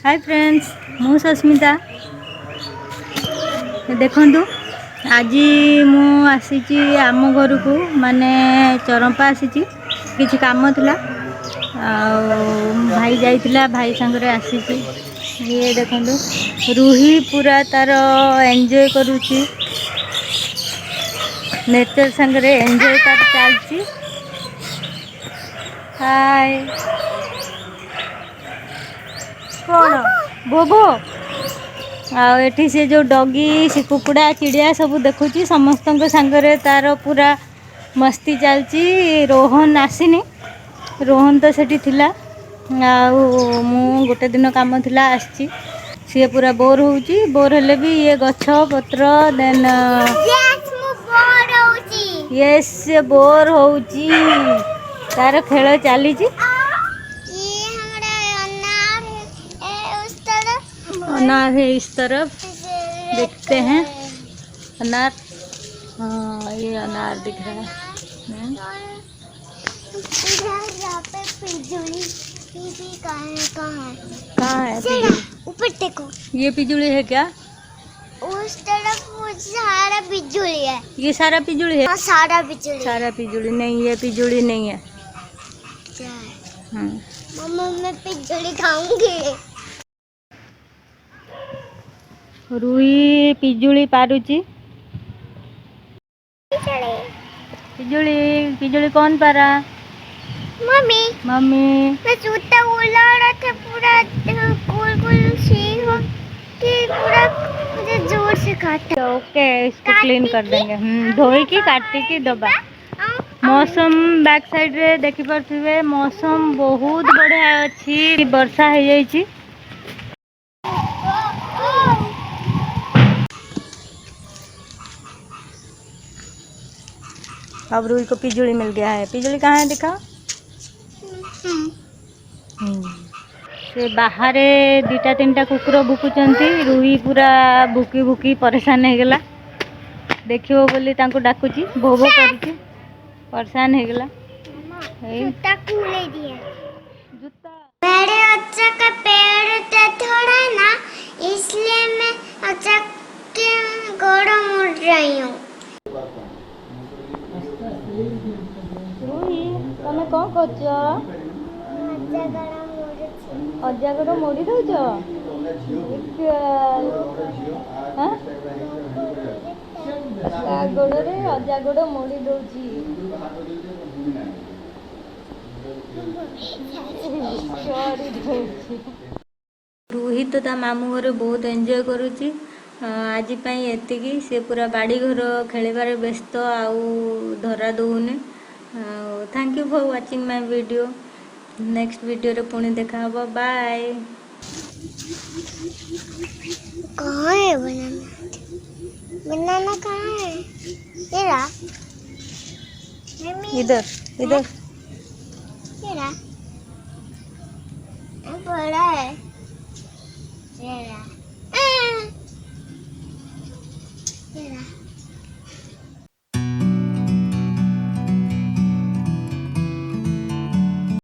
Hi friends मु सस्मिता देखंतु आज मु आसी आम घर को माने चरंपा आसी किछि काम थिला भाई जाइतिला भाई संगरे आसी ये देखंतु रूही पूरा तार एंजॉय करूची नेचर संगरे एंजॉय कर चलची। हाय कौन बोबो आठी से जो डॉगी से कुकुड़ा चिड़िया सब देखुची समस्त सांगरे तार पूरा मस्ती चलची। रोहन आसीनी रोहन तो सेठी थिला मु गोटे दिन काम थिला आसी सी पूरा बोर होउची बोर हेले भी ये गछ पत्र देन यस से बोर होउची तार खेल चली अनार है इस तरफ देखते हैं अनार। हाँ ये अनार दिख रहा है। कहाँ है ऊपर देखो ये पिजुली है क्या? उस तरफ सारा पिजुली है। ये सारा पिजुली है? हाँ, सारा पिजुली नहीं ये पिजुली नहीं है। मम्मा मैं पिजुली खाऊंगी। रूही पिजुली पारुची पिजुली पिजुली कौन पारा? मम्मी मम्मी मैं जूता उड़ा रहा था पूरा गोल गोल सी हो कि पूरा मुझे जोर से काटा। ओके इसको क्लीन कर देंगे। धोई की काटी की दबा। मौसम बैक साइड रे देखि परथिबे मौसम बहुत बढ़िया अछि वर्षा हो जाइछि। अब रूही को पिजुली मिल गया है। पिजुली कहाँ है दिखा? से बाहर दीटा तीनटा कुकुर भुकुचंती रूही पूरा भुकी भुकी परेशान हो गला देखियो बोली तांको डाकुची भोभो करूची परेशान हो गला। जूता कूले दिए जूता मेरे अच्छा का पैर थोड़ा है ना इसलिए मैं अच्छा के गोड़ मुड़ रही हूँ। रूही तमे कौन करछ? अजा गोड़ मोड़ी दउछ गोड़ रे अजा गोड़ मोड़ी दउची। रूही तो ता मामू घर बहुत एंजॉय करुची आज एतिकी से पूरा बाड़ी घर खेलिबार व्यस्त आउ धरा दौने। Thank you for watching my video. Next video रे पुणी देखा हबो। बाय। कहाँ है बनाना? बनाना कहाँ है? ये रहा इधर इधर ये रहा बड़ा है ये रहा ये रहा